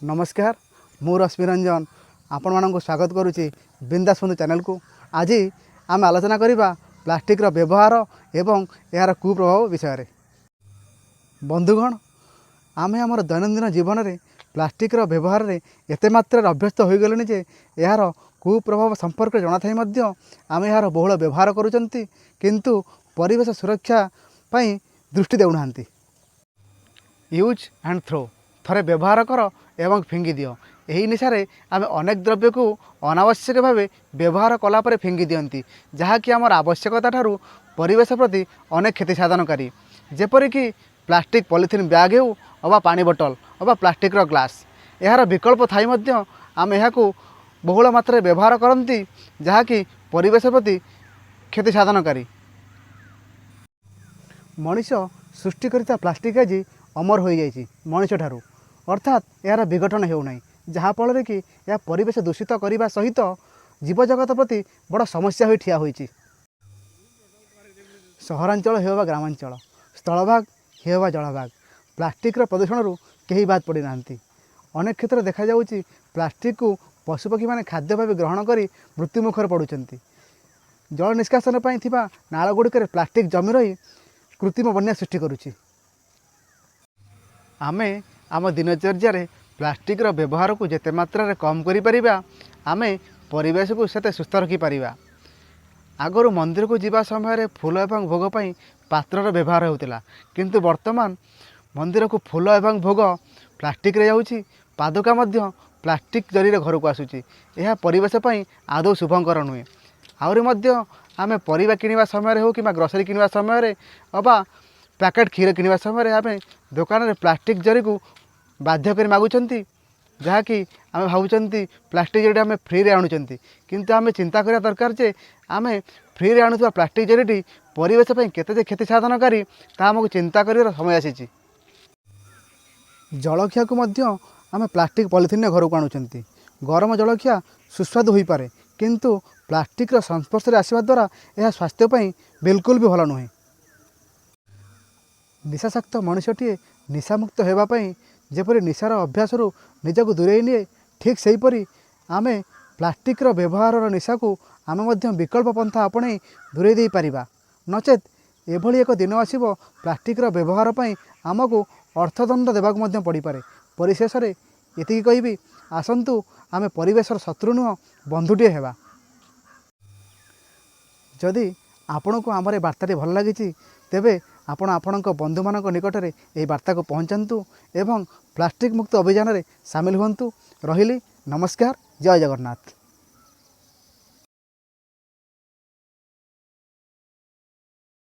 नमस्कार मु रश्मि रंजन आपण मानक स्वागत करुच्ची बिंदास बंधु चैनल को। आज आम आलोचना करवा प्लास्टिक व्यवहार एवं यार कुप्रभाव विषय। बंधुगण आम आमर दैनंदिन जीवन में प्लास्टिक व्यवहार में एत मात्रा अभ्यस्त हो गले जे यार कुप्रभाव संपर्क जना था आम यार बहुल व्यवहार करुँच किंतु परिवेश सुरक्षा पाई दृष्टि देउना। यूज एंड थ्रो थरे व्यवहार कर एवं फिंगी दियो यही निशारे आम अनेक द्रव्य को अनावश्यक भाव व्यवहार कलापर फिंगी दियंती जहाँकि आमर आवश्यकता ठारू परिवेश प्रति अनेक क्षति साधनकारी जेपरिक प्लास्टिक पॉलिथिन बैग हो अबा पानी बोतल अबा प्लास्टिक ग्लास यार विकल्प थाई मध्य आम यहाँ बहुल मात्रा व्यवहार करती जहाँकि परिवेश प्रति क्षति साधनकारी। मनीष सृष्टि करता प्लास्टिक आज अमर हो जाइए मनीष ठारू अर्थात यार विघटन होना जहाँफल कि यह परिवेश दूषित करने सहित जीवजगत प्रति बड़ समस्या हो ठिया होइछि। सहरांचल हो वा ग्रामांचल स्थलभाग हो वा जलभाग प्लास्टिक प्रदूषण कहीं बाद पड़ी ना। अनेक क्षेत्र देखा जाउछि प्लास्टिक को पशुपक्षी माने खाद्य भाव ग्रहण कर मृत्युमुखर पड़ुछन्ति। जल निष्कासन पाई थिबा नालगुड़िक प्लास्टिक जमी रही कृत्रिम बन्या सृष्टि करुछि। आमे आम दिनचर्या प्लास्टिक व्यवहार को जेते मात्रा कम करिपरिबा आमे परिवेश को सेते सुस्थ रखिपर। आगरू मंदिर को जीवा समय फूल एवं भोग पाई पात्र व्यवहार होता किंतु वर्तमान मंदिर को फूल एवं भोग प्लास्टिक रे जाउछि पादुका मध्य प्लास्टिक जरी घर को आसुछि। यह परिवेश पाई आदौ शुभंकर नुहे। आहरी मध्य आमे परिबा किनिबा समय हो कि ग्रोसरी किनिबा समय अबा पैकेट क्षीर किनिबा समय आमे दुकान रे प्लास्टिक जरी को बाध्य कर मागुचंती जहाँकि आम भावुंट प्लास्टिक जरीटी आम फ्री रे आणुचंती किंतु आम चिंता करिया दरकार जे आम फ्री रे आणुवा प्लास्टिक जरीटी परिवेश पई केते जे क्षति साधनकारी ता हमको चिंता करिवार समय आसीछि। जलखिया को मध्य आम प्लास्टिक पॉलिथिन घर को आणुचंती। गरम जलखिया सुस्वादु होई पारे किंतु प्लास्टिक संस्पर्श रे आसीबा द्वारा यह स्वास्थ्य पई बिल्कुल भी भल नुहे। निशासक्त मनुष्यटीए निशामुक्त होगा जेपरी निशार अभ्यास निजक दूरे निए ठीक सेहीपरि आमे प्लास्टिक व्यवहार निशा को आम विकल्प पंथा आपणे दूरे दे पारिबा नचेत एभली एक दिन आसीबो प्लास्टिक व्यवहार पई आमको अर्थदंड देवाक पड़ी पारे। परिशेष में एतिकी कहिबी आसंतु आमे परिवेशर शत्रु नुह बंधुटीए हेबा। जदि आपण को आमर बार्ताटी भल लगी तेबे आपण आपणक बंधु मानक निकट में यह वार्ता को पहुँचातु एवं प्लास्टिक मुक्त अभियान में सामिल हुंतु। रहिली नमस्कार जय जगन्नाथ।